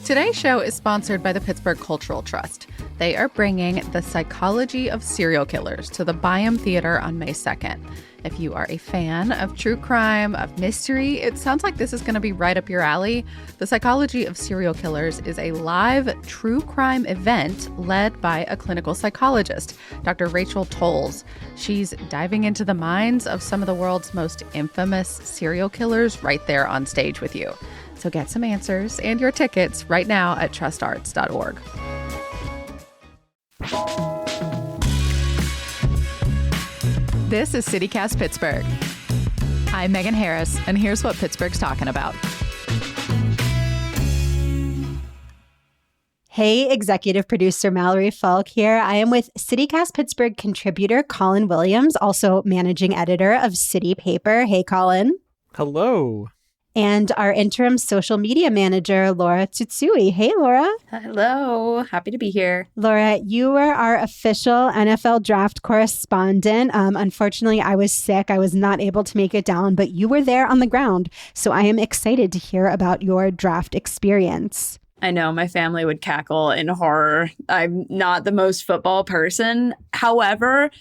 Today's show is sponsored by the Pittsburgh Cultural Trust. They are bringing The Psychology of Serial Killers to the Byam Theater on May 2nd. If you are a fan of true crime, of mystery, it sounds like this is going to be right up your alley. The Psychology of Serial Killers is a live true crime event led by a clinical psychologist, Dr. Rachel Tolles. She's diving into the minds of some of the world's most infamous serial killers right there on stage with you. So get some answers and your tickets right now at trustarts.org. This is CityCast Pittsburgh. I'm Megan Harris, and here's what Pittsburgh's talking about. Hey, executive producer Mallory Falk here. I am with CityCast Pittsburgh contributor Colin Williams, also managing editor of City Paper. Hey, Colin. Hello. And our interim social media manager, Laura Tsutsui. Hey, Laura. Hello. Happy to be here. Laura, you were our official NFL draft correspondent. Unfortunately, I was sick. I was not able to make it down, but you were there on the ground. So I am excited to hear about your draft experience. I know my family would cackle in horror. I'm not the most football person. However,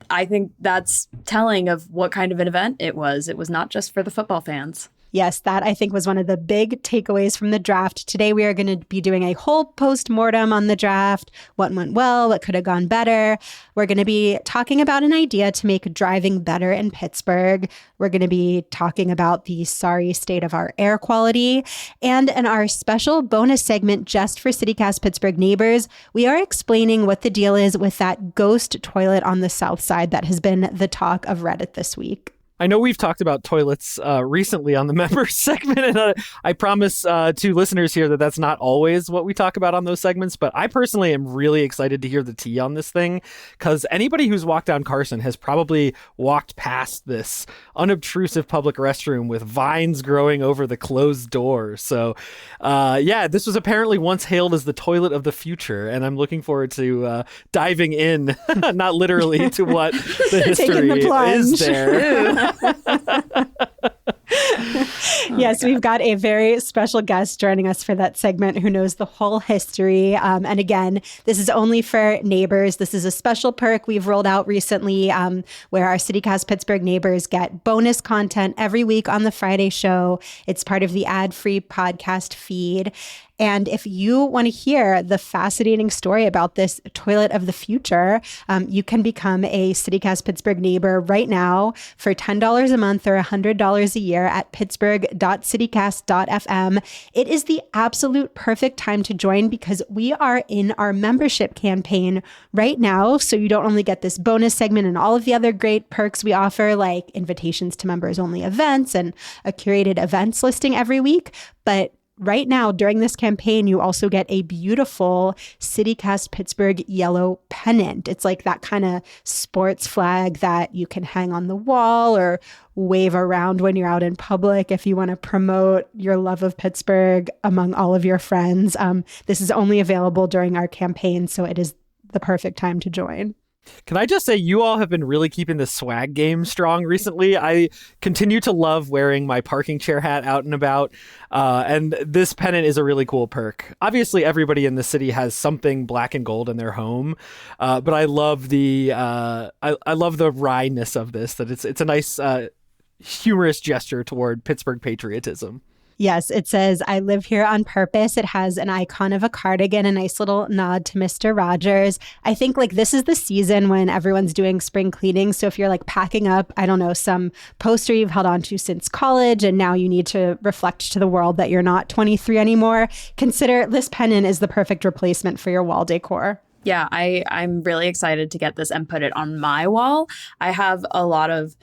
I think that's telling of what kind of an event it was. It was not just for the football fans. Yes, that I think was one of the big takeaways from the draft. Today, we are going to be doing a whole post-mortem on the draft. What went well? What could have gone better? We're going to be talking about an idea to make driving better in Pittsburgh. We're going to be talking about the sorry state of our air quality. And in our special bonus segment just for CityCast Pittsburgh neighbors, we are explaining what the deal is with that ghost toilet on the south side that has been the talk of Reddit this week. I know we've talked about toilets recently on the members segment, and I promise to listeners here that that's not always what we talk about on those segments, but I personally am really excited to hear the tea on this thing, because anybody who's walked down Carson has probably walked past this unobtrusive public restroom with vines growing over the closed door. So, this was apparently once hailed as the toilet of the future, and I'm looking forward to diving in, not literally, to what the history is there. Yes, we've got a very special guest joining us for that segment who knows the whole history. And again, this is only for neighbors. This is a special perk we've rolled out recently where our CityCast Pittsburgh neighbors get bonus content every week on the Friday show. It's part of the ad-free podcast feed. And if you want to hear the fascinating story about this toilet of the future, you can become a CityCast Pittsburgh neighbor right now for $10 a month or $100 a year at pittsburgh.citycast.fm. It is the absolute perfect time to join because we are in our membership campaign right now. So you don't only get this bonus segment and all of the other great perks we offer, like invitations to members-only events and a curated events listing every week, but right now, during this campaign, you also get a beautiful CityCast Pittsburgh yellow pennant. It's like that kind of sports flag that you can hang on the wall or wave around when you're out in public if you want to promote your love of Pittsburgh among all of your friends. This is only available during our campaign, so it is the perfect time to join. Can I just say you all have been really keeping the swag game strong recently. I continue to love wearing my parking chair hat out and about. And this pennant is a really cool perk. Obviously, everybody in the city has something black and gold in their home. But I love the I love the wryness of this, that it's a nice humorous gesture toward Pittsburgh patriotism. Yes, it says, I live here on purpose. It has an icon of a cardigan, a nice little nod to Mr. Rogers. I think this is the season when everyone's doing spring cleaning. So if you're packing up, I don't know, some poster you've held on to since college, and now you need to reflect to the world that you're not 23 anymore, consider this pennant is the perfect replacement for your wall decor. Yeah, I'm really excited to get this and put it on my wall. I have a lot of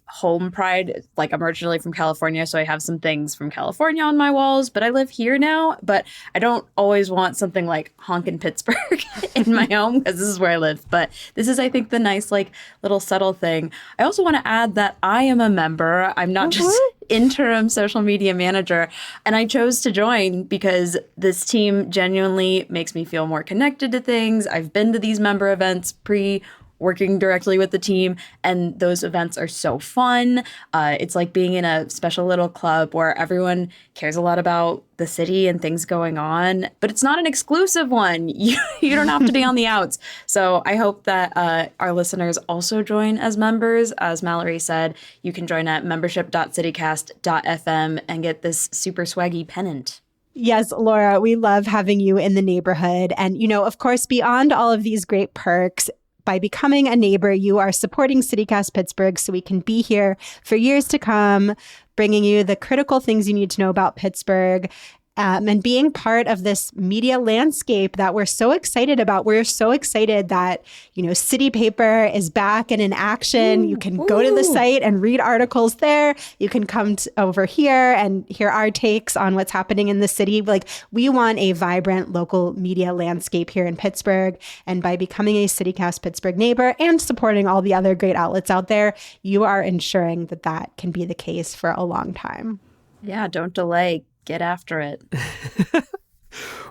home pride. I'm originally from California, so I have some things from California on my walls, but I live here now. But I don't always want something like Honkin' Pittsburgh in my home because this is where I live. But this is, I think, the nice little subtle thing. I also want to add that I am a member. I'm not just interim social media manager. And I chose to join because this team genuinely makes me feel more connected to things. I've been to these member events pre working directly with the team. And those events are so fun. It's like being in a special little club where everyone cares a lot about the city and things going on, but it's not an exclusive one. You don't have to be on the outs. So I hope that our listeners also join as members. As Mallory said, you can join at membership.citycast.fm and get this super swaggy pennant. Yes, Laura, we love having you in the neighborhood. And, of course, beyond all of these great perks, by becoming a neighbor, you are supporting CityCast Pittsburgh so we can be here for years to come, bringing you the critical things you need to know about Pittsburgh. And being part of this media landscape that we're so excited about. We're so excited that, City Paper is back and in action. You can go to the site and read articles there. You can come over here and hear our takes on what's happening in the city. Like, we want a vibrant local media landscape here in Pittsburgh. And by becoming a CityCast Pittsburgh neighbor and supporting all the other great outlets out there, you are ensuring that that can be the case for a long time. Yeah, don't delay. Get after it.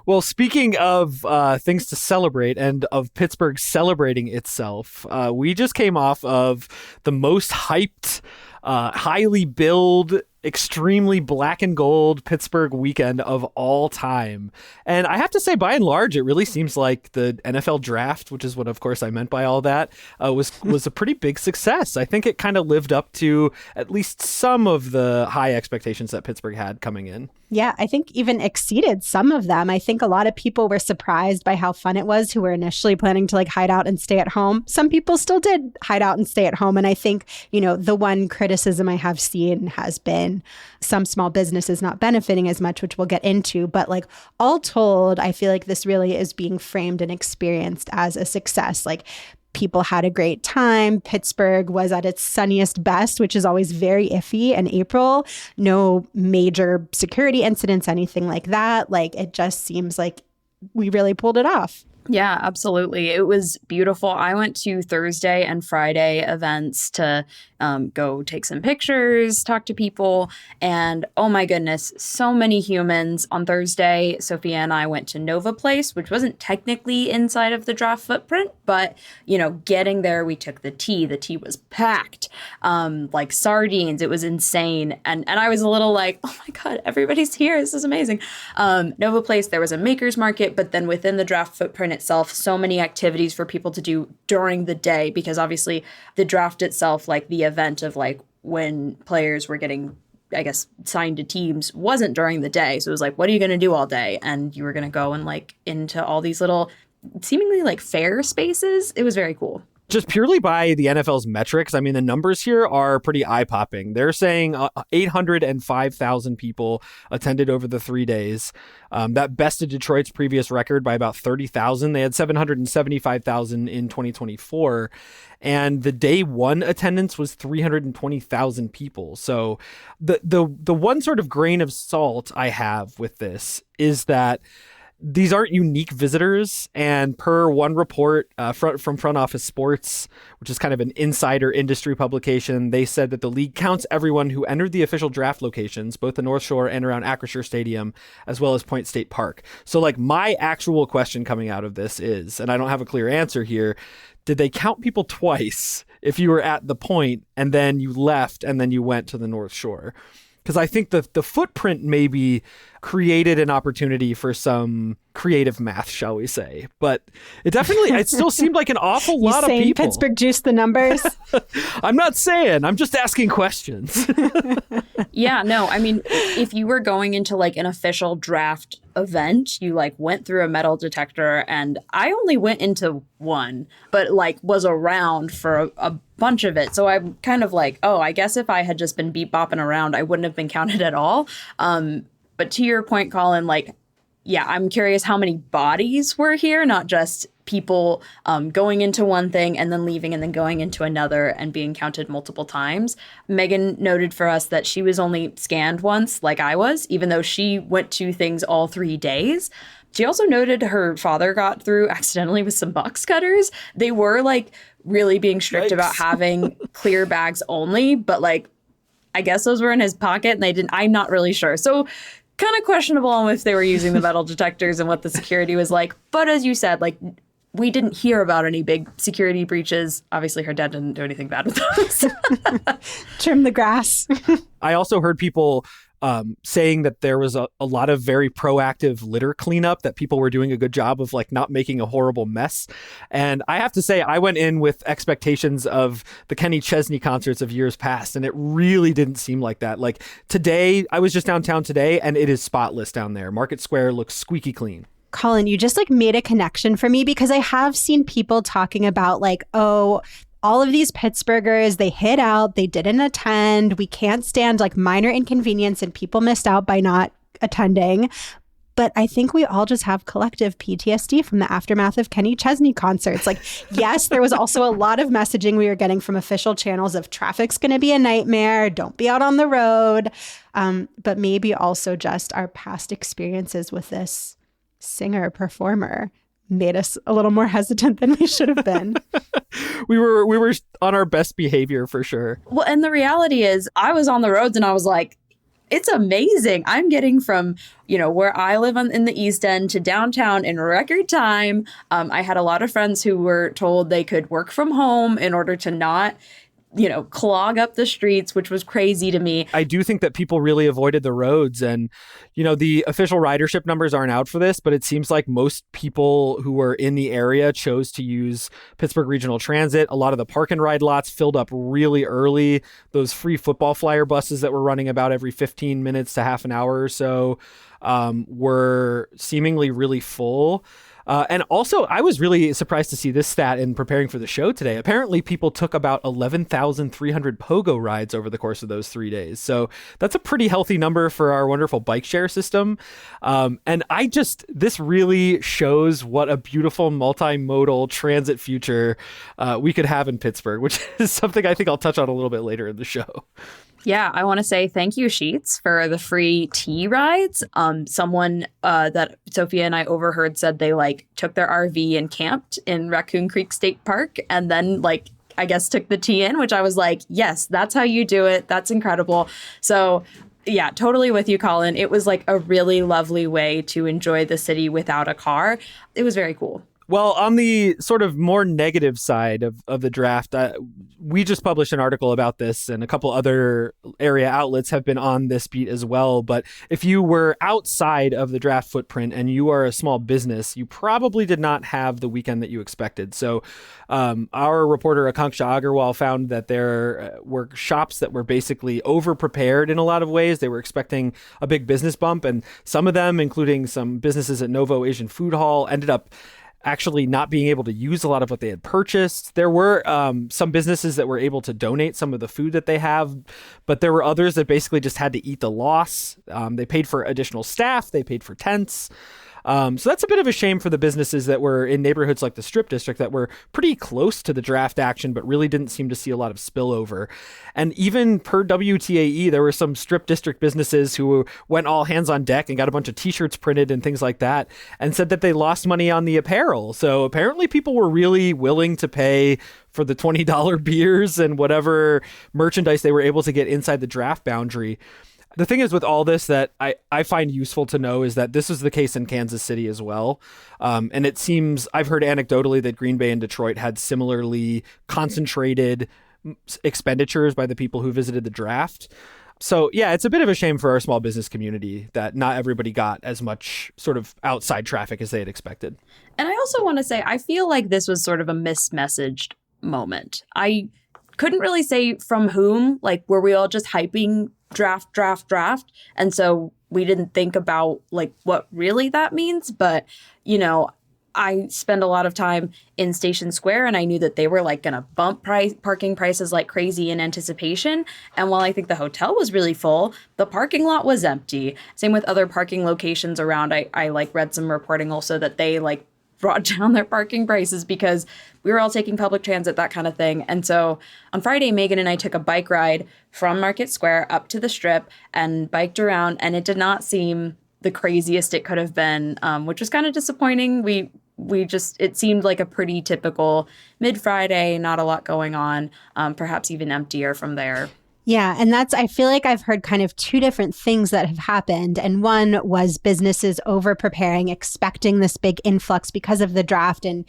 Well, speaking of things to celebrate and of Pittsburgh celebrating itself, we just came off of the most hyped, highly billed, extremely black and gold Pittsburgh weekend of all time. And I have to say, by and large, it really seems like the NFL draft, which is what, of course, I meant by all that, was a pretty big success. I think it kind of lived up to at least some of the high expectations that Pittsburgh had coming in. Yeah, I think even exceeded some of them. I think a lot of people were surprised by how fun it was who were initially planning to hide out and stay at home. Some people still did hide out and stay at home. And I think, the one criticism I have seen has been some small businesses not benefiting as much, which we'll get into. But all told, I feel like this really is being framed and experienced as a success. People had a great time. Pittsburgh was at its sunniest best, which is always very iffy in April. No major security incidents, anything like that. It just seems like we really pulled it off. Yeah, absolutely. It was beautiful. I went to Thursday and Friday events to go take some pictures, talk to people, and oh my goodness, so many humans. On Thursday, Sophia and I went to Nova Place, which wasn't technically inside of the draft footprint, but, getting there, we took the tea. The tea was packed, like sardines. It was insane. And I was a little like, oh my God, everybody's here. This is amazing. Nova Place, there was a maker's market, but then within the draft footprint itself, so many activities for people to do during the day, because obviously the draft itself, the event of when players were getting, I guess, signed to teams wasn't during the day. So it was what are you going to do all day? And you were going to go and into all these little seemingly fair spaces. It was very cool. Just purely by the NFL's metrics, I mean, the numbers here are pretty eye-popping. They're saying 805,000 people attended over the 3 days. That bested Detroit's previous record by about 30,000. They had 775,000 in 2024. And the day one attendance was 320,000 people. So the one sort of grain of salt I have with this is that these aren't unique visitors, and per one report from Front Office Sports, which is kind of an insider industry publication, they said that the league counts everyone who entered the official draft locations, both the North Shore and around Acrisure Stadium, as well as Point State Park. So my actual question coming out of this is, and I don't have a clear answer here, did they count people twice if you were at the Point and then you left and then you went to the North Shore? Because I think the footprint maybe created an opportunity for some creative math, shall we say. But it still seemed like an awful lot of people. Pittsburgh juiced the numbers? I'm not saying. I'm just asking questions. Yeah, no, I mean, if you were going into an official draft event, you went through a metal detector, and I only went into one, but was around for a bunch of it. So I'm kind of I guess if I had just been beep bopping around, I wouldn't have been counted at all. But to your point, Colin, yeah, I'm curious how many bodies were here, not just people going into one thing and then leaving and then going into another and being counted multiple times. Megan noted for us that she was only scanned once, like I was, even though she went to things all 3 days. She also noted her father got through accidentally with some box cutters. They were really being strict about having clear bags only, but I guess those were in his pocket and they didn't. I'm not really sure. So kind of questionable on if they were using the metal detectors and what the security was like. But as you said, we didn't hear about any big security breaches. Obviously, her dad didn't do anything bad with those. Trim the grass. I also heard people saying that there was a lot of very proactive litter cleanup, that people were doing a good job of like not making a horrible mess. And I have to say, I went in with expectations of the Kenny Chesney concerts of years past, and it really didn't seem like that. Like today, I was just downtown today, and it is spotless down there. Market Square looks squeaky clean. Colin, you just like made a connection for me, because I have seen people talking about like, oh, all of these Pittsburghers, they hid out, they didn't attend. We can't stand like minor inconvenience, and people missed out by not attending. But I think we all just have collective PTSD from the aftermath of Kenny Chesney concerts. Like, yes, there was also a lot of messaging we were getting from official channels of traffic's going to be a nightmare, don't be out on the road. But maybe also just our past experiences with this singer performer made us a little more hesitant than we should have been. We were on our best behavior for sure. Well, and the reality is I was on the roads and I was like, it's amazing. I'm getting from, where I live in the East End to downtown in record time. I had a lot of friends who were told they could work from home in order to not clog up the streets, which was crazy to me. I do think that people really avoided the roads, and, the official ridership numbers aren't out for this, but it seems like most people who were in the area chose to use Pittsburgh Regional Transit. A lot of the park and ride lots filled up really early. Those free football flyer buses that were running about every 15 minutes to half an hour or so were seemingly really full. And also, I was really surprised to see this stat in preparing for the show today. Apparently, people took about 11,300 pogo rides over the course of those 3 days. So that's a pretty healthy number for our wonderful bike share system. And this really shows what a beautiful multimodal transit future we could have in Pittsburgh, which is something I think I'll touch on a little bit later in the show. Yeah, I want to say thank you, Sheets, for the free tea rides. Someone that Sophia and I overheard said they took their RV and camped in Raccoon Creek State Park, and then I guess took the tea in, which I was like, yes, that's how you do it. That's incredible. So yeah, totally with you, Colin. It was a really lovely way to enjoy the city without a car. It was very cool. Well, on the sort of more negative side of the draft, we just published an article about this, and a couple other area outlets have been on this beat as well. But if you were outside of the draft footprint and you are a small business, you probably did not have the weekend that you expected. So our reporter, Akanksha Agarwal, found that there were shops that were basically over-prepared in a lot of ways. They were expecting a big business bump, and some of them, including some businesses at Novo Asian Food Hall, ended up actually not being able to use a lot of what they had purchased. There were some businesses that were able to donate some of the food that they have, but there were others that basically just had to eat the loss. They paid for additional staff. They paid for tents. So that's a bit of a shame for the businesses that were in neighborhoods like the Strip District that were pretty close to the draft action, but really didn't seem to see a lot of spillover. And even per WTAE, there were some Strip District businesses who went all hands on deck and got a bunch of t-shirts printed and things like that, and said that they lost money on the apparel. So apparently people were really willing to pay for the $20 beers and whatever merchandise they were able to get inside the draft boundary. The thing is with all this that I find useful to know is that this is the case in Kansas City as well. And it seems, I've heard anecdotally that Green Bay and Detroit had similarly concentrated expenditures by the people who visited the draft. So yeah, it's a bit of a shame for our small business community that not everybody got as much sort of outside traffic as they had expected. And I also want to say, I feel like this was sort of a mismessaged moment. I couldn't really say from whom, were we all just hyping draft. And so we didn't think about what really that means. But, I spend a lot of time in Station Square, and I knew that they were going to bump parking prices like crazy in anticipation. And while I think the hotel was really full, the parking lot was empty. Same with other parking locations around. I read some reporting also that they brought down their parking prices because we were all taking public transit, that kind of thing. And so on Friday, Megan and I took a bike ride from Market Square up to the Strip and biked around, and it did not seem the craziest it could have been, which was kind of disappointing. It seemed like a pretty typical mid-Friday, not a lot going on, perhaps even emptier from there. Yeah. And I feel like I've heard kind of two different things that have happened. And one was businesses over preparing, expecting this big influx because of the draft and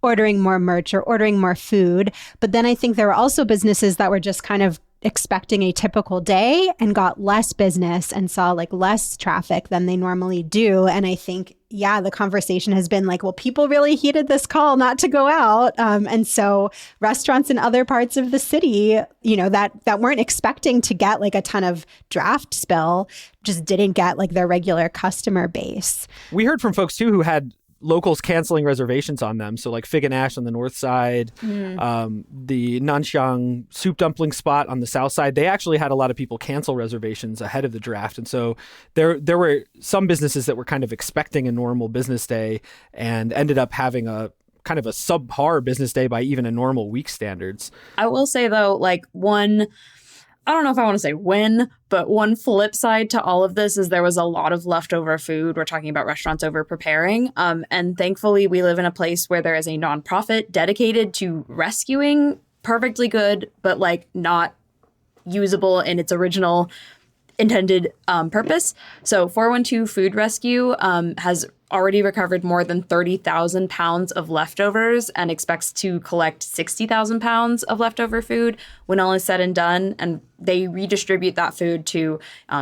ordering more merch or ordering more food. But then I think there were also businesses that were just kind of expecting a typical day and got less business and saw like less traffic than they normally do. And I think, yeah, the conversation has been like, well, people really heeded this call not to go out. And so restaurants in other parts of the city, that weren't expecting to get like a ton of draft spill, just didn't get like their regular customer base. We heard from folks too who had locals canceling reservations on them. So like Fig and Ash on the north side, the Nanxiang soup dumpling spot on the south side, they actually had a lot of people cancel reservations ahead of the draft. And so there were some businesses that were kind of expecting a normal business day and ended up having a kind of a subpar business day by even a normal week standards. I will say though, like I don't know if I want to say win, but one flip side to all of this is there was a lot of leftover food. We're talking about restaurants over preparing. And thankfully, we live in a place where there is a nonprofit dedicated to rescuing perfectly good, but like not usable in its original intended purpose. So 412 Food Rescue has already recovered more than 30,000 pounds of leftovers and expects to collect 60,000 pounds of leftover food when all is said and done. And they redistribute that food to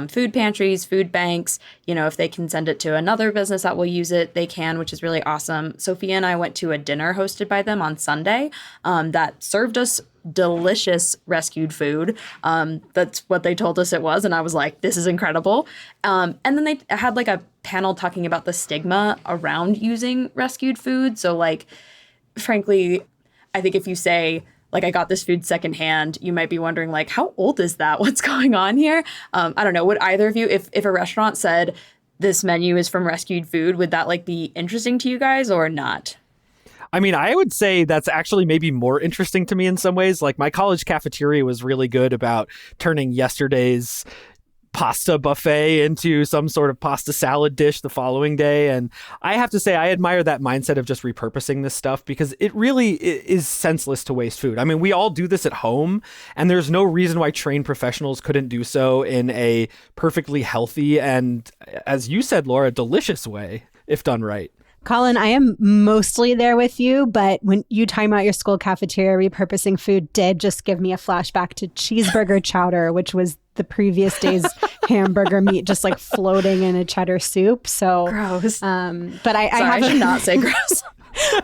food pantries, food banks. If they can send it to another business that will use it, they can, which is really awesome. Sophia and I went to a dinner hosted by them on Sunday that served us delicious rescued food. That's what they told us it was. And I was like, this is incredible. And then they had like a panel talking about the stigma around using rescued food. So like, frankly, I think if you say, like, I got this food secondhand, you might be wondering, like, how old is that? What's going on here? I don't know. Would either of you, if a restaurant said this menu is from rescued food, would that like be interesting to you guys or not? I mean, I would say that's actually maybe more interesting to me in some ways. Like my college cafeteria was really good about turning yesterday's pasta buffet into some sort of pasta salad dish the following day. And I have to say, I admire that mindset of just repurposing this stuff because it really is senseless to waste food. I mean, we all do this at home, and there's no reason why trained professionals couldn't do so in a perfectly healthy and, as you said, Laura, delicious way, if done right. Colin, I am mostly there with you, but when you time out your school cafeteria, repurposing food did just give me a flashback to cheeseburger chowder, which was the previous day's hamburger meat just like floating in a cheddar soup. So gross. But I should not say gross.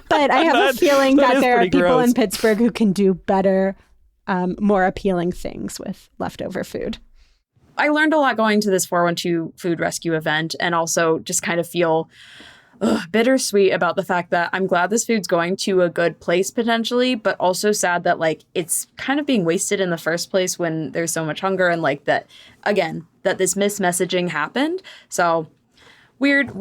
But I have a feeling that there are people gross in Pittsburgh who can do better, more appealing things with leftover food. I learned a lot going to this 412 Food Rescue event, and also just kind of feel bittersweet about the fact that I'm glad this food's going to a good place potentially, but also sad that like it's kind of being wasted in the first place when there's so much hunger, and like that, again, that this mismessaging happened. So weird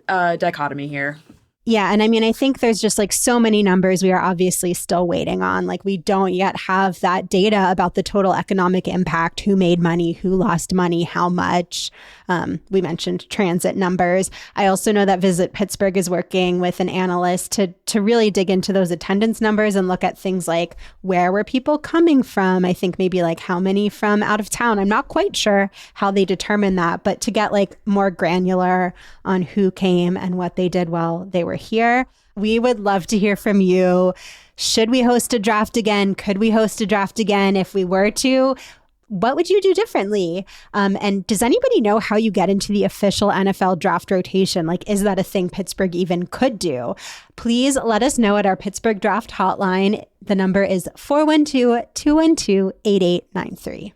dichotomy here. Yeah. And I mean, I think there's just like so many numbers we are obviously still waiting on. Like we don't yet have that data about the total economic impact, who made money, who lost money, how much. We mentioned transit numbers. I also know that Visit Pittsburgh is working with an analyst to really dig into those attendance numbers and look at things like where were people coming from? I think maybe like how many from out of town. I'm not quite sure how they determine that, but to get like more granular on who came and what they did while they were here. We would love to hear from you. Should we host a draft again? Could we host a draft again? If we were to, what would you do differently? And does anybody know how you get into the official NFL draft rotation? Like, is that a thing Pittsburgh even could do? Please let us know at our Pittsburgh draft hotline. The number is 412-212-8893.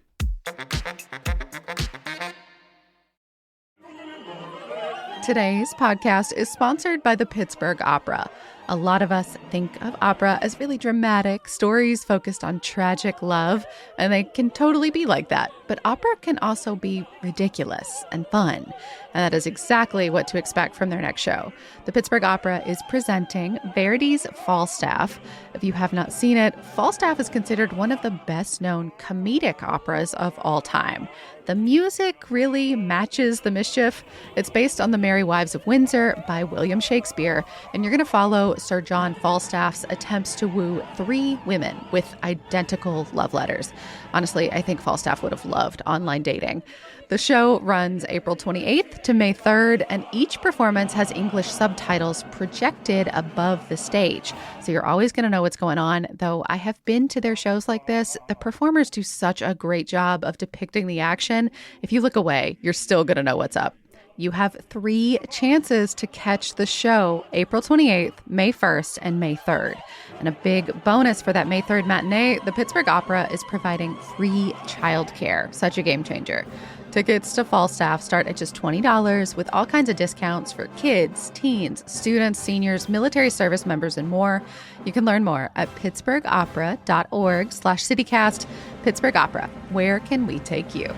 Today's podcast is sponsored by the Pittsburgh Opera. A lot of us think of opera as really dramatic stories focused on tragic love, and they can totally be like that. but opera can also be ridiculous and fun. And that is exactly what to expect from their next show. The Pittsburgh Opera is presenting Verdi's Falstaff. If you have not seen it, Falstaff is considered one of the best-known comedic operas of all time. The music really matches the mischief. It's based on The Merry Wives of Windsor by William Shakespeare, and you're going to follow Sir John Falstaff's attempts to woo 3 women with identical love letters. Honestly, I think Falstaff would have loved online dating. The show runs April 28th to May 3rd, and each performance has English subtitles projected above the stage. So you're always going to know what's going on, though I have been to their shows like this. The performers do such a great job of depicting the action. If you look away, you're still going to know what's up. You have 3 chances to catch the show April 28th, May 1st, and May 3rd. And a big bonus for that May 3rd matinee, the Pittsburgh Opera is providing free childcare. Such a game changer. Tickets to Falstaff start at just $20 with all kinds of discounts for kids, teens, students, seniors, military service members, and more. You can learn more at pittsburghopera.org/citycast. Pittsburgh Opera, where can we take you?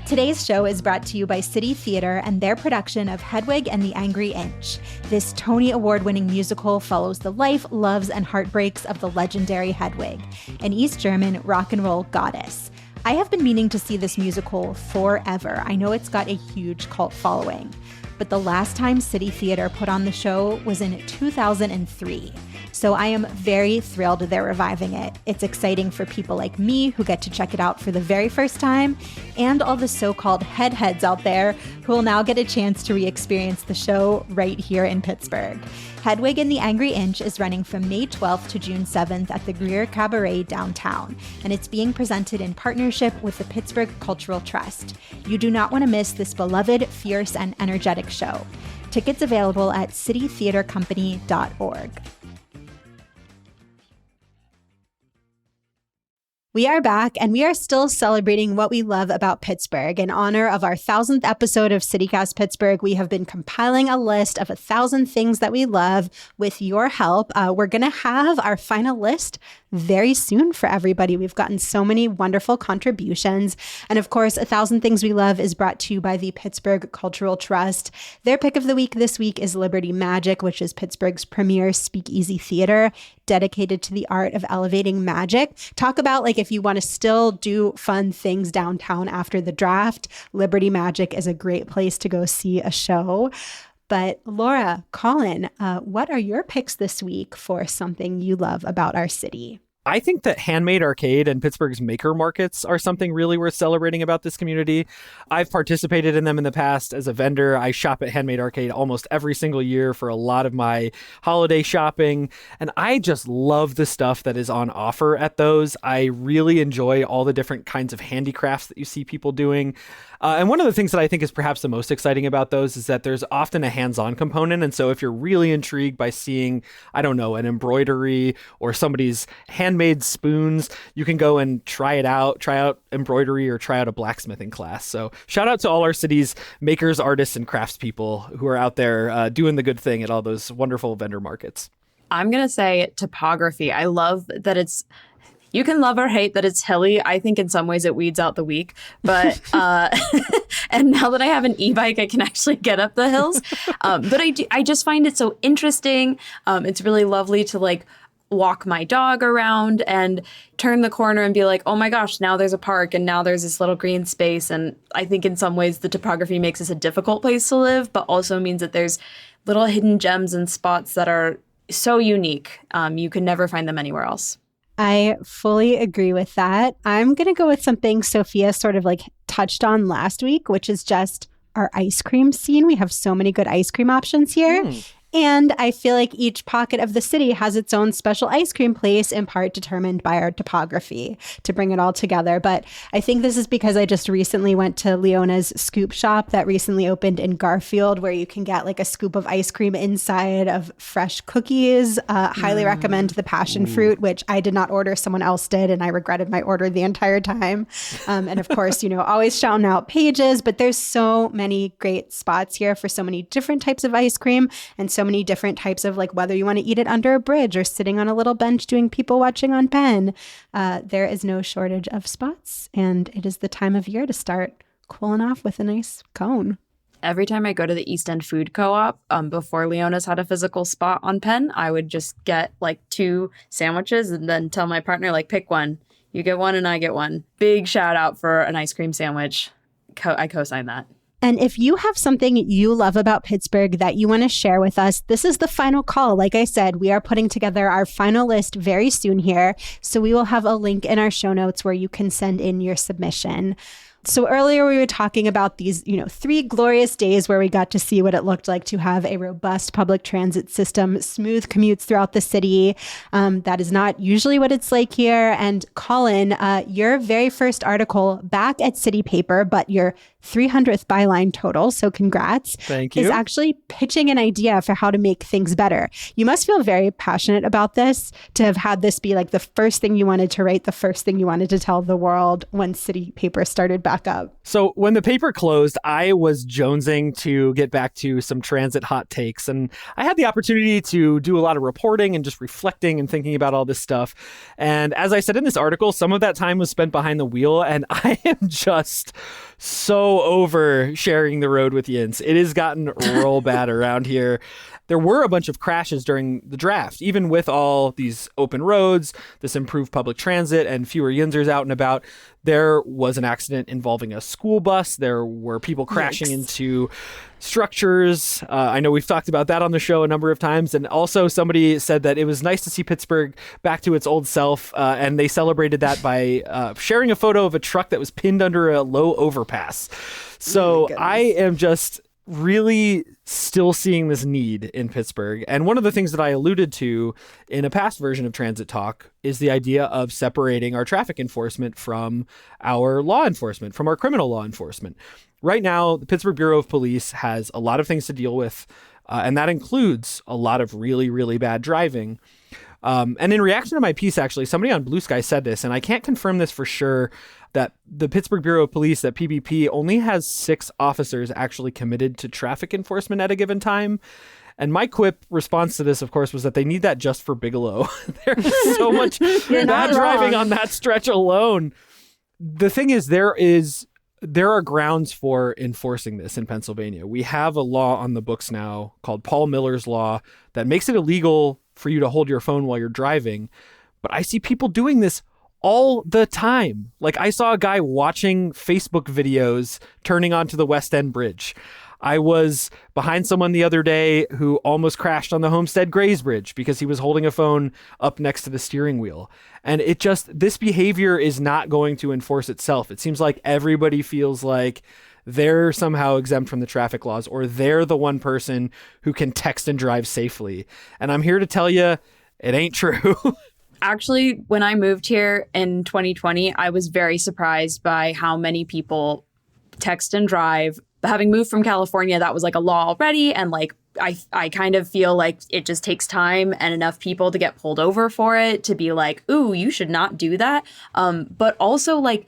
Today's show is brought to you by City Theater and their production of Hedwig and the Angry Inch. This Tony Award-winning musical follows the life, loves, and heartbreaks of the legendary Hedwig, an East German rock and roll goddess. I have been meaning to see this musical forever. I know it's got a huge cult following, but the last time City Theater put on the show was in 2003. So I am very thrilled they're reviving it. It's exciting for people like me who get to check it out for the very first time, and all the so-called heads out there who will now get a chance to re-experience the show right here in Pittsburgh. Hedwig and the Angry Inch is running from May 12th to June 7th at the Greer Cabaret downtown, and it's being presented in partnership with the Pittsburgh Cultural Trust. You do not want to miss this beloved, fierce, and energetic show. Tickets available at citytheatercompany.org. We are back, and we are still celebrating what we love about Pittsburgh. In honor of our 1000th episode of CityCast Pittsburgh, we have been compiling a list of 1,000 things that we love. With your help, we're going to have our final list very soon for everybody. We've gotten so many wonderful contributions. And of course, 1,000 Things We Love is brought to you by the Pittsburgh Cultural Trust. Their pick of the week this week is Liberty Magic, which is Pittsburgh's premier speakeasy theater dedicated to the art of elevating magic. Talk about if you want to still do fun things downtown after the draft, Liberty Magic is a great place to go see a show. But Laura, Colin, what are your picks this week for something you love about our city? I think that Handmade Arcade and Pittsburgh's maker markets are something really worth celebrating about this community. I've participated in them in the past as a vendor. I shop at Handmade Arcade almost every single year for a lot of my holiday shopping, and I just love the stuff that is on offer at those. I really enjoy all the different kinds of handicrafts that you see people doing. And one of the things that I think is perhaps the most exciting about those is that there's often a hands-on component. And so if you're really intrigued by seeing, I don't know, an embroidery or somebody's handmade spoons, you can go and try out embroidery or try out a blacksmithing class. So shout out to all our city's makers, artists, and craftspeople who are out there doing the good thing at all those wonderful vendor markets. I'm going to say topography. I love that you can love or hate that it's hilly. I think in some ways it weeds out the weak. But and now that I have an e-bike, I can actually get up the hills. But I just find it so interesting. It's really lovely to walk my dog around and turn the corner and be like, oh my gosh, now there's a park and now there's this little green space. And I think in some ways the topography makes this a difficult place to live, but also means that there's little hidden gems and spots that are so unique. You can never find them anywhere else. I fully agree with that. I'm going to go with something Sophia sort of touched on last week, which is just our ice cream scene. We have so many good ice cream options here. And I feel like each pocket of the city has its own special ice cream place, in part determined by our topography, to bring it all together. But I think this is because I just recently went to Leona's Scoop Shop that recently opened in Garfield, where you can get a scoop of ice cream inside of fresh cookies. Highly recommend the passion fruit, which I did not order, someone else did, and I regretted my order the entire time. And of course, always shouting out Pages, but there's so many great spots here for so many different types of ice cream and so many different types of like whether you want to eat it under a bridge or sitting on a little bench doing people watching on Penn. There is no shortage of spots, and it is the time of year to start cooling off with a nice cone. Every time I go to the East End Food Co-op, before Leona's had a physical spot on Penn, I would just get like 2 sandwiches and then tell my partner, like, pick one. You get one and I get one. Big shout out for an ice cream sandwich. I co-sign that. And if you have something you love about Pittsburgh that you want to share with us, this is the final call. Like I said, we are putting together our final list very soon here. So we will have a link in our show notes where you can send in your submission. So earlier we were talking about these, 3 glorious days where we got to see what it looked like to have a robust public transit system, smooth commutes throughout the city. That is not usually what it's like here. And Colin, your very first article back at City Paper, but your 300th byline total, so congrats. Thank you. Is actually pitching an idea for how to make things better. You must feel very passionate about this to have had this be like the first thing you wanted to write, the first thing you wanted to tell the world when City Paper started back up. So when the paper closed, I was jonesing to get back to some transit hot takes. And I had the opportunity to do a lot of reporting and just reflecting and thinking about all this stuff. And as I said in this article, some of that time was spent behind the wheel. And I am just so over sharing the road with Yinz. It has gotten real bad around here. There were a bunch of crashes during the draft, even with all these open roads, this improved public transit, and fewer Yinzers out and about. There was an accident involving a school bus. There were people crashing into structures. I know we've talked about that on the show a number of times. And also somebody said that it was nice to see Pittsburgh back to its old self. And they celebrated that by sharing a photo of a truck that was pinned under a low overpass. So I am just really still seeing this need in Pittsburgh. And one of the things that I alluded to in a past version of Transit Talk is the idea of separating our traffic enforcement from our law enforcement, from our criminal law enforcement. Right now, the Pittsburgh Bureau of Police has a lot of things to deal with, and that includes a lot of really, really bad driving. And in reaction to my piece, actually, somebody on Blue Sky said this, and I can't confirm this for sure, that the Pittsburgh Bureau of Police, that PBP, only has 6 officers actually committed to traffic enforcement at a given time. And my quip response to this, of course, was that they need that just for Bigelow. There's so much bad driving on that stretch alone. The thing is, there are grounds for enforcing this in Pennsylvania. We have a law on the books now called Paul Miller's Law that makes it illegal for you to hold your phone while you're driving. But I see people doing this all the time. Like, I saw a guy watching Facebook videos turning onto the West End Bridge. I was behind someone the other day who almost crashed on the Homestead Grays Bridge because he was holding a phone up next to the steering wheel. And this behavior is not going to enforce itself. It seems like everybody feels like they're somehow exempt from the traffic laws, or they're the one person who can text and drive safely. And I'm here to tell you, it ain't true. Actually, when I moved here in 2020, I was very surprised by how many people text and drive. Having moved from California, that was like a law already. And like, I kind of feel like it just takes time and enough people to get pulled over for it to be like, ooh, you should not do that. But also like,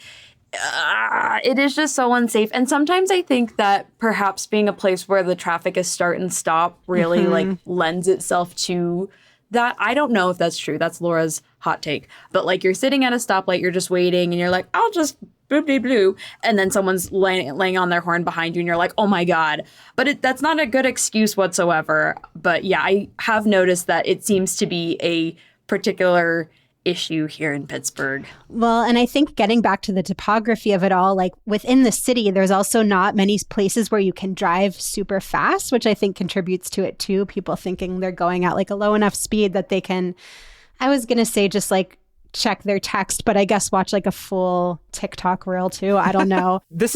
it is just so unsafe. And sometimes I think that perhaps being a place where the traffic is start and stop really like lends itself to that. I don't know if that's true. That's Laura's hot take. But like, you're sitting at a stoplight, you're just waiting, and you're like, I'll just blue. And then someone's laying on their horn behind you, and you're like, oh my God. But that's not a good excuse whatsoever. But yeah, I have noticed that it seems to be a particular issue here in Pittsburgh. Well, and I think getting back to the topography of it all, like within the city, there's also not many places where you can drive super fast, which I think contributes to it too. People thinking they're going at like a low enough speed that they can, I was going to say just like check their text, but I guess watch like a full TikTok reel too. I don't know. This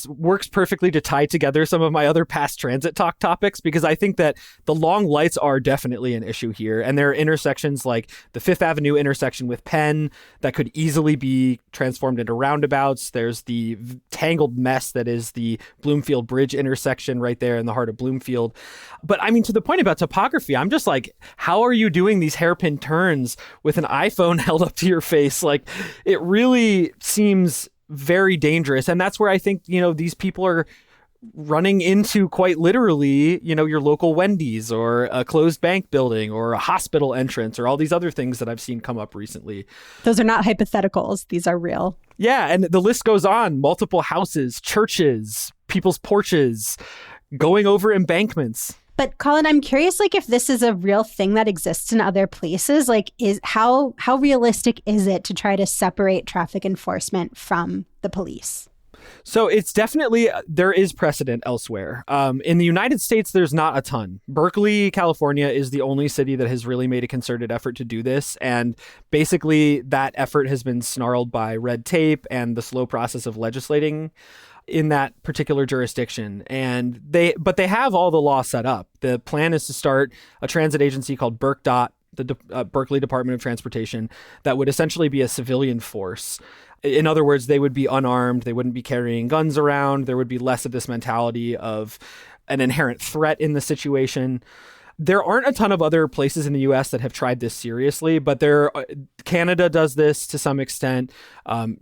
works perfectly to tie together some of my other past Transit Talk topics, because I think that the long lights are definitely an issue here. And there are intersections like the Fifth Avenue intersection with Penn that could easily be transformed into roundabouts. There's the tangled mess that is the Bloomfield Bridge intersection right there in the heart of Bloomfield. But I mean, to the point about topography, I'm just like, how are you doing these hairpin turns with an iPhone held up to your face? Like, it really seems very dangerous. And that's where I think, these people are running into quite literally, your local Wendy's or a closed bank building or a hospital entrance or all these other things that I've seen come up recently. Those are not hypotheticals. These are real. Yeah. And the list goes on. Multiple houses, churches, people's porches, going over embankments. But Colin, I'm curious, if this is a real thing that exists in other places, is how realistic is it to try to separate traffic enforcement from the police? So it's definitely, there is precedent elsewhere. In the United States, there's not a ton. Berkeley, California is the only city that has really made a concerted effort to do this. And basically that effort has been snarled by red tape and the slow process of legislating in that particular jurisdiction. And they have all the law set up. The plan is to start a transit agency called BERCDOT, the Berkeley Department of Transportation, that would essentially be a civilian force. In other words, they would be unarmed. They wouldn't be carrying guns around. There would be less of this mentality of an inherent threat in the situation. There aren't a ton of other places in the U.S. that have tried this seriously, but Canada does this to some extent.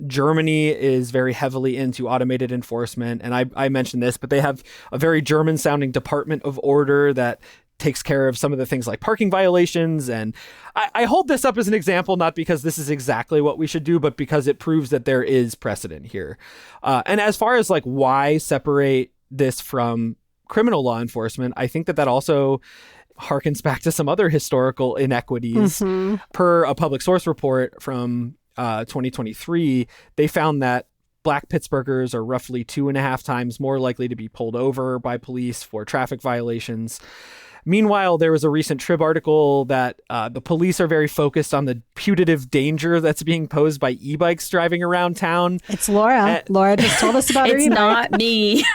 Germany is very heavily into automated enforcement. And I mentioned this, but they have a very German-sounding Department of Order that takes care of some of the things like parking violations. And I hold this up as an example, not because this is exactly what we should do, but because it proves that there is precedent here. And as far as why separate this from criminal law enforcement, I think that also harkens back to some other historical inequities. Mm-hmm. Per a public source report from 2023, they found that Black Pittsburghers are roughly 2.5 times more likely to be pulled over by police for traffic violations. Meanwhile, there was a recent Trib article that the police are very focused on the putative danger that's being posed by e-bikes driving around town. It's Laura. Laura just told us about her e-bike. It's not me.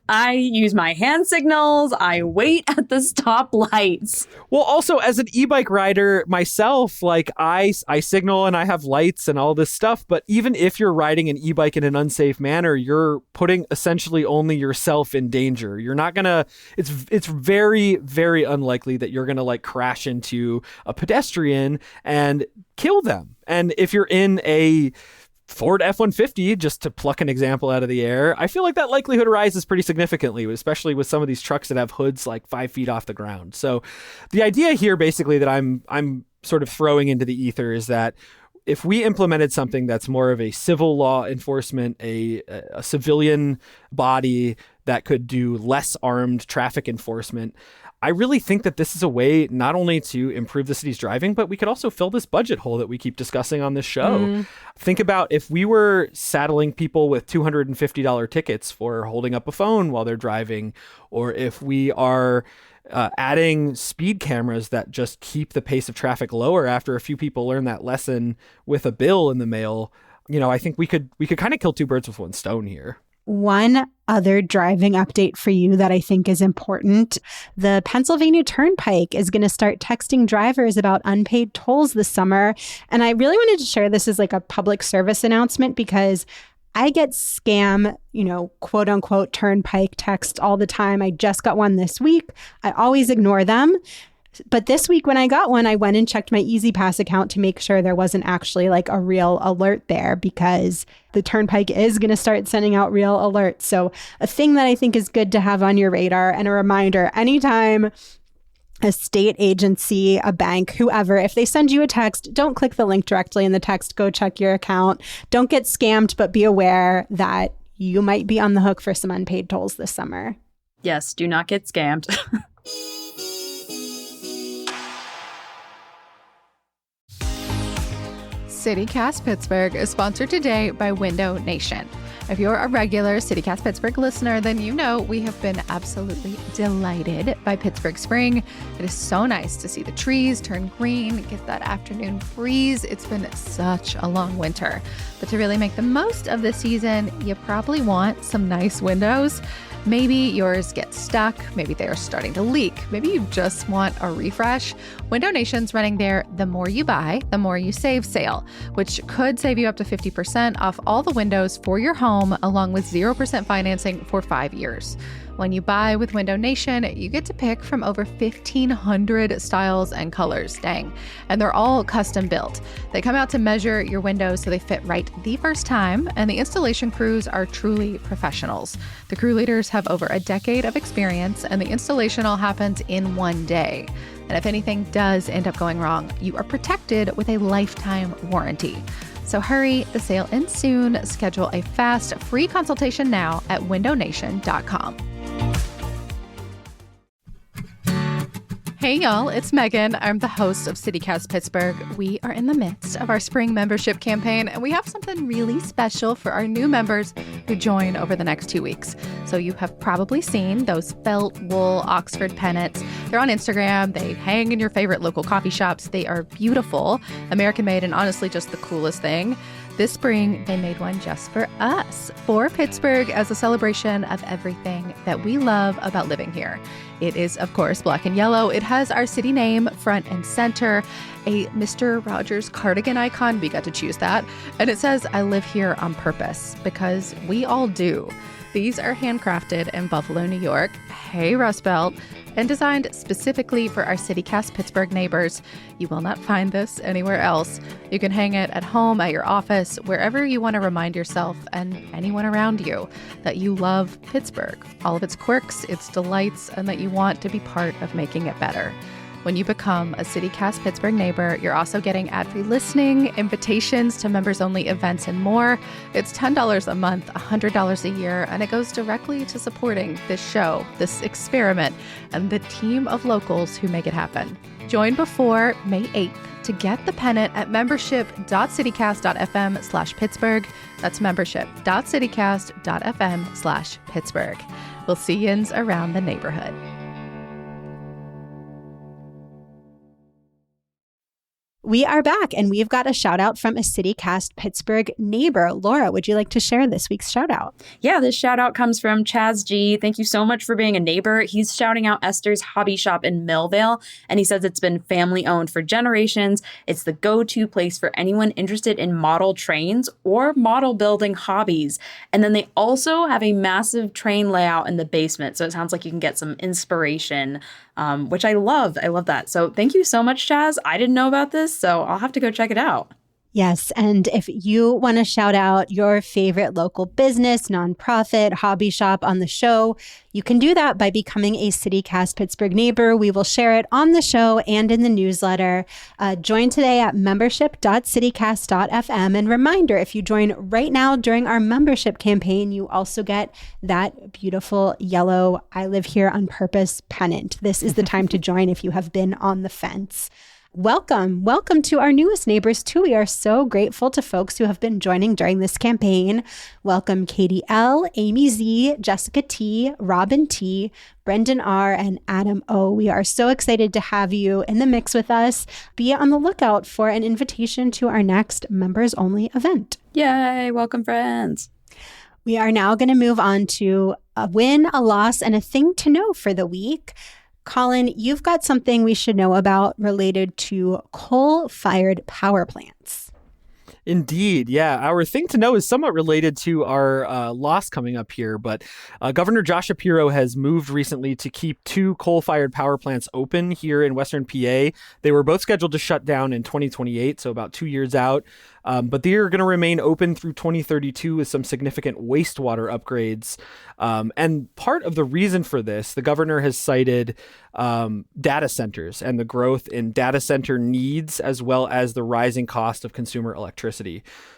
I use my hand signals. I wait at the stoplights. Well, also as an e-bike rider myself, I signal and I have lights and all this stuff. But even if you're riding an e-bike in an unsafe manner, you're putting essentially only yourself in danger. You're not gonna. It's very, very unlikely that you're gonna crash into a pedestrian and kill them. And if you're in a Ford F-150, just to pluck an example out of the air, I feel like that likelihood rises pretty significantly, especially with some of these trucks that have hoods 5 feet off the ground. So the idea here basically that I'm sort of throwing into the ether is that if we implemented something that's more of a civil law enforcement, a civilian body that could do less armed traffic enforcement, I really think that this is a way not only to improve the city's driving, but we could also fill this budget hole that we keep discussing on this show. Think about if we were saddling people with $250 tickets for holding up a phone while they're driving, or if we are adding speed cameras that just keep the pace of traffic lower after a few people learn that lesson with a bill in the mail. I think we could kind of kill two birds with one stone here. One other driving update for you that I think is important. The Pennsylvania Turnpike is going to start texting drivers about unpaid tolls this summer. And I really wanted to share this as a public service announcement because I get scam, quote unquote, turnpike text all the time. I just got one this week. I always ignore them. But this week when I got one, I went and checked my EasyPass account to make sure there wasn't actually a real alert there because the Turnpike is going to start sending out real alerts. So a thing that I think is good to have on your radar and a reminder, anytime a state agency, a bank, whoever, if they send you a text, don't click the link directly in the text. Go check your account. Don't get scammed, but be aware that you might be on the hook for some unpaid tolls this summer. Yes, do not get scammed. CityCast Pittsburgh is sponsored today by Window Nation. If you're a regular CityCast Pittsburgh listener, then you know we have been absolutely delighted by Pittsburgh spring. It is so nice to see the trees turn green, get that afternoon breeze. It's been such a long winter. But to really make the most of the season, you probably want some nice windows. Maybe yours get stuck. Maybe they are starting to leak. Maybe you just want a refresh. Window Nation's running their The More You Buy, The More You Save sale, which could save you up to 50% off all the windows for your home home, along with 0% financing for 5 years. When you buy with Window Nation, you get to pick from over 1,500 styles and colors. Dang. And they're all custom built. They come out to measure your windows so they fit right the first time, and the installation crews are truly professionals. The crew leaders have over a decade of experience, and the installation all happens in one day. And if anything does end up going wrong, you are protected with a lifetime warranty. So hurry, the sale ends soon. Schedule a fast, free consultation now at windownation.com. Hey y'all, it's Megan. I'm the host of CityCast Pittsburgh. We are in the midst of our spring membership campaign, and we have something really special for our new members who join over the next 2 weeks. So you have probably seen those felt wool Oxford pennants. They're on Instagram. They hang in your favorite local coffee shops. They are beautiful, American made, and honestly just the coolest thing. This spring, they made one just for us, for Pittsburgh, as a celebration of everything that we love about living here. It is, of course, black and yellow. It has our city name front and center, a Mr. Rogers cardigan icon. We got to choose that. And it says, "I live here on purpose," because we all do. These are handcrafted in Buffalo, New York. Hey, Rust Belt. And designed specifically for our CityCast Pittsburgh neighbors. You will not find this anywhere else. You can hang it at home, at your office, wherever you want to remind yourself and anyone around you that you love Pittsburgh, all of its quirks, its delights, and that you want to be part of making it better. When you become a CityCast Pittsburgh neighbor, you're also getting ad-free listening, invitations to members-only events, and more. It's $10 a month, $100 a year, and it goes directly to supporting this show, this experiment, and the team of locals who make it happen. Join before May 8th to get the pennant at membership.citycast.fm/Pittsburgh. That's membership.citycast.fm/Pittsburgh. We'll see yins around the neighborhood. We are back, and we've got a shout out from a CityCast Pittsburgh neighbor. Laura, would you like to share this week's shout out? Yeah, this shout out comes from Chaz G. Thank you so much for being a neighbor. He's shouting out Esther's Hobby Shop in Millvale, and he says it's been family owned for generations. It's the go-to place for anyone interested in model trains or model building hobbies. And then they also have a massive train layout in the basement, so it sounds like you can get some inspiration, which I love. I love that. So thank you so much, Chaz. I didn't know about this, so I'll have to go check it out. Yes, and if you want to shout out your favorite local business, nonprofit, hobby shop on the show, you can do that by becoming a CityCast Pittsburgh neighbor. We will share it on the show and in the newsletter. Join today at membership.citycast.fm. And reminder, if you join right now during our membership campaign, you also get that beautiful yellow "I live here on purpose" pennant. This is the time to join if you have been on the fence. Welcome to our newest neighbors too. We are so grateful to folks who have been joining during this campaign. Welcome Katie L, Amy Z, Jessica T, Robin T, Brendan R, and Adam O. We are so excited to have you in the mix with us. Be on the lookout for an invitation to our next members only event. Yay, welcome friends. We are now going to move on to a win, a loss, and a thing to know for the week. Colin, you've got something we should know about related to coal-fired power plants. Indeed. Yeah. Our thing to know is somewhat related to our loss coming up here, but Governor Josh Shapiro has moved recently to keep 2 coal-fired power plants open here in Western PA. They were both scheduled to shut down in 2028, so about 2 years out. But they are going to remain open through 2032 with some significant wastewater upgrades. And part of the reason for this, the governor has cited data centers and the growth in data center needs, as well as the rising cost of consumer electricity.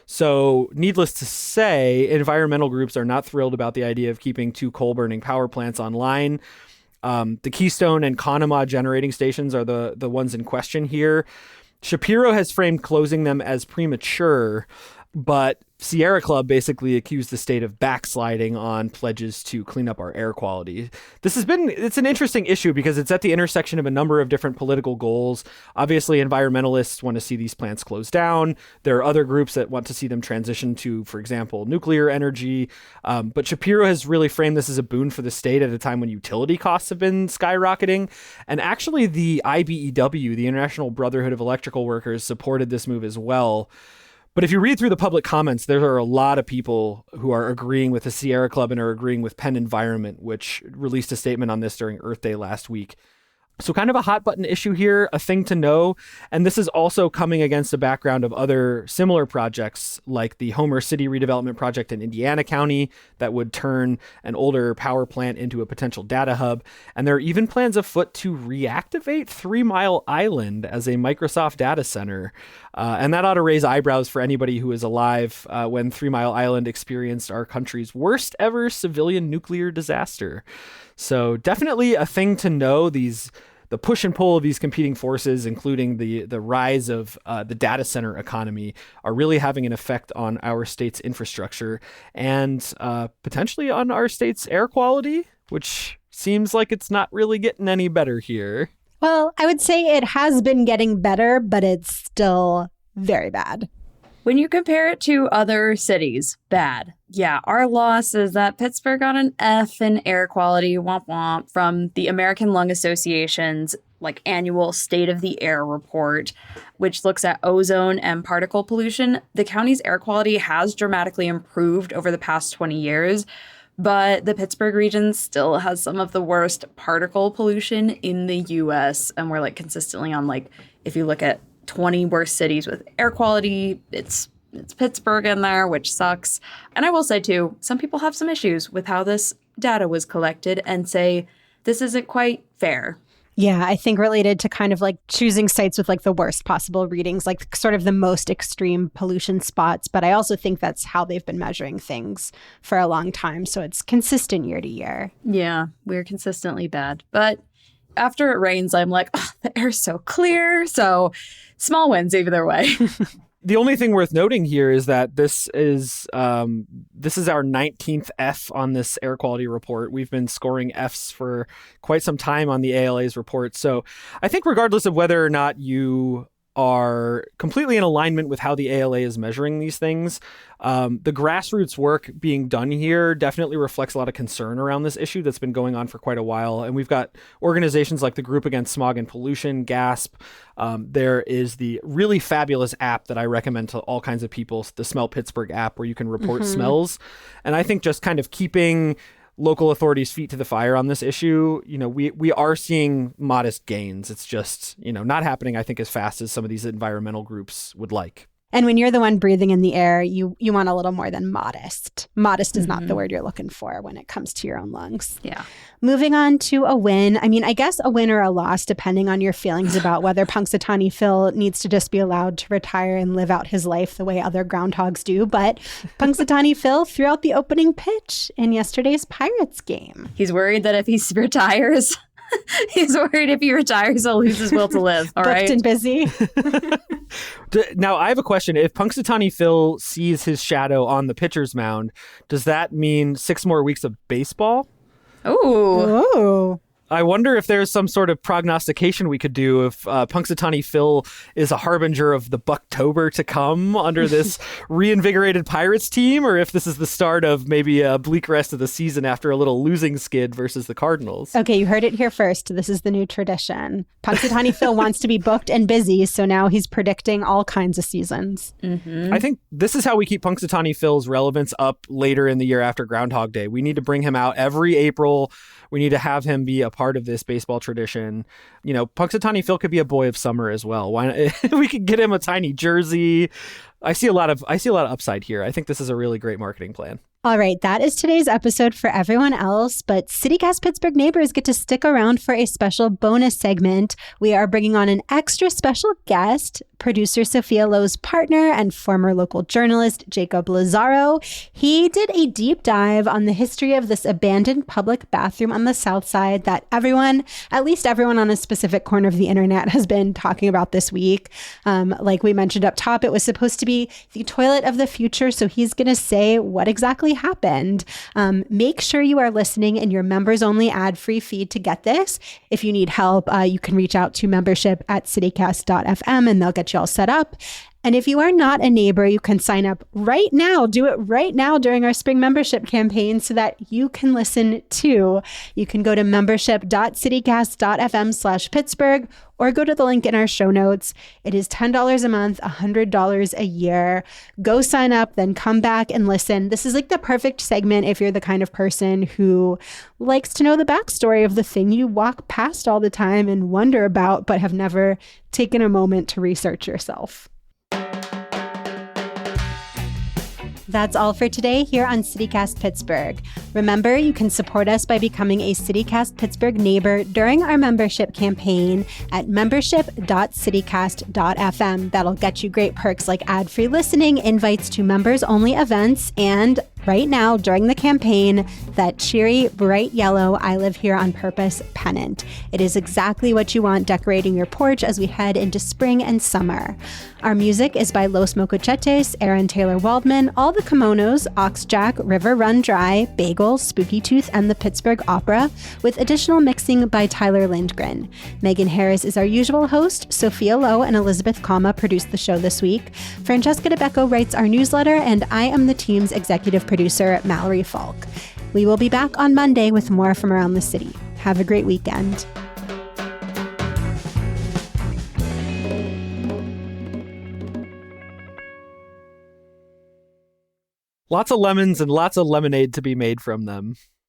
So needless to say, environmental groups are not thrilled about the idea of keeping 2 coal-burning power plants online. The Keystone and Conemaugh generating stations are the ones in question here. Shapiro has framed closing them as premature, but Sierra Club basically accused the state of backsliding on pledges to clean up our air quality. It's an interesting issue because it's at the intersection of a number of different political goals. Obviously, environmentalists want to see these plants closed down. There are other groups that want to see them transition to, for example, nuclear energy. But Shapiro has really framed this as a boon for the state at a time when utility costs have been skyrocketing. And actually, the IBEW, the International Brotherhood of Electrical Workers, supported this move as well. But if you read through the public comments, there are a lot of people who are agreeing with the Sierra Club and are agreeing with Penn Environment, which released a statement on this during Earth Day last week. So kind of a hot button issue here, a thing to know. And this is also coming against a background of other similar projects like the Homer City redevelopment project in Indiana County that would turn an older power plant into a potential data hub. And there are even plans afoot to reactivate 3 Mile Island as a Microsoft data center. And that ought to raise eyebrows for anybody who is alive when 3 Mile Island experienced our country's worst ever civilian nuclear disaster. So definitely a thing to know. The push and pull of these competing forces, including the rise of the data center economy, are really having an effect on our state's infrastructure and potentially on our state's air quality, which seems like it's not really getting any better here. Well, I would say it has been getting better, but it's still very bad. When you compare it to other cities, bad. Yeah, our loss is that Pittsburgh got an F in air quality, womp womp, from the American Lung Association's annual State of the Air report, which looks at ozone and particle pollution. The county's air quality has dramatically improved over the past 20 years, but the Pittsburgh region still has some of the worst particle pollution in the U.S. And we're consistently on if you look at 20 worst cities with air quality, it's Pittsburgh in there, which sucks. And I will say too, some people have some issues with how this data was collected and say this isn't quite fair. Yeah, I think related to kind of choosing sites with the worst possible readings, sort of the most extreme pollution spots. But I also think that's how they've been measuring things for a long time. So it's consistent year to year. Yeah, we're consistently bad. But after it rains, I'm the air's so clear. So small wins either way. The only thing worth noting here is that this is our 19th F on this air quality report. We've been scoring Fs for quite some time on the ALA's report. So I think regardless of whether or not you are completely in alignment with how the ALA is measuring these things, the grassroots work being done here definitely reflects a lot of concern around this issue that's been going on for quite a while. And we've got organizations like the Group Against Smog and Pollution, GASP. There is the really fabulous app that I recommend to all kinds of people, the Smell Pittsburgh app, where you can report smells. And I think just kind of keeping local authorities' feet to the fire on this issue, we are seeing modest gains. It's just, not happening, I think, as fast as some of these environmental groups would like. And when you're the one breathing in the air, you want a little more than modest. Modest is not the word you're looking for when it comes to your own lungs. Yeah. Moving on to a win. I mean, I guess a win or a loss, depending on your feelings about whether Punxsutawney Phil needs to just be allowed to retire and live out his life the way other groundhogs do. But Punxsutawney Phil threw out the opening pitch in yesterday's Pirates game. He's worried that if he retires, he'll lose his will to live. All Booked right. and busy. Now, I have a question. If Punxsutawney Phil sees his shadow on the pitcher's mound, does that mean 6 more weeks of baseball? Ooh. I wonder if there's some sort of prognostication we could do if Punxsutawney Phil is a harbinger of the Bucktober to come under this reinvigorated Pirates team, or if this is the start of maybe a bleak rest of the season after a little losing skid versus the Cardinals. Okay, you heard it here first. This is the new tradition. Punxsutawney Phil wants to be booked and busy, so now he's predicting all kinds of seasons. I think this is how we keep Punxsutawney Phil's relevance up later in the year after Groundhog Day. We need to bring him out every April. We need to have him be a part of this baseball tradition. Punxsutawney Phil could be a boy of summer as well. Why not? We could get him a tiny jersey. I see a lot of upside here. I think this is a really great marketing plan. All right, that is today's episode for everyone else, but CityCast Pittsburgh neighbors get to stick around for a special bonus segment. We are bringing on an extra special guest, producer Sophia Lowe's partner and former local journalist Jacob Lazaro. He did a deep dive on the history of this abandoned public bathroom on the South Side that at least everyone on a specific corner of the internet has been talking about this week. Like we mentioned up top, it was supposed to be the toilet of the future, so he's going to say what exactly happened. Make sure you are listening in your members only ad-free feed to get this. If you need help, you can reach out to membership at citycast.fm and they'll get you all set up. And if you are not a neighbor, you can sign up right now. Do it right now during our spring membership campaign so that you can listen too. You can go to membership.citycast.fm/Pittsburgh or go to the link in our show notes. It is $10 a month, $100 a year. Go sign up, then come back and listen. This is like the perfect segment if you're the kind of person who likes to know the backstory of the thing you walk past all the time and wonder about, but have never taken a moment to research yourself. That's all for today here on CityCast Pittsburgh. Remember, you can support us by becoming a CityCast Pittsburgh neighbor during our membership campaign at membership.citycast.fm. That'll get you great perks like ad-free listening, invites to members-only events, and right now, during the campaign, that cheery, bright yellow I Live Here on Purpose pennant. It is exactly what you want decorating your porch as we head into spring and summer. Our music is by Los Mocochetes, Aaron Taylor Waldman, All the Kimonos, Oxjack, River Run Dry, Bagel, Spooky Tooth, and the Pittsburgh Opera, with additional mixing by Tyler Lindgren. Megan Harris is our usual host. Sophia Lowe and Elizabeth Kama produced the show this week. Francesca DeBecco writes our newsletter, and I am the team's executive producer, Mallory Falk. We will be back on Monday with more from around the city. Have a great weekend. Lots of lemons and lots of lemonade to be made from them.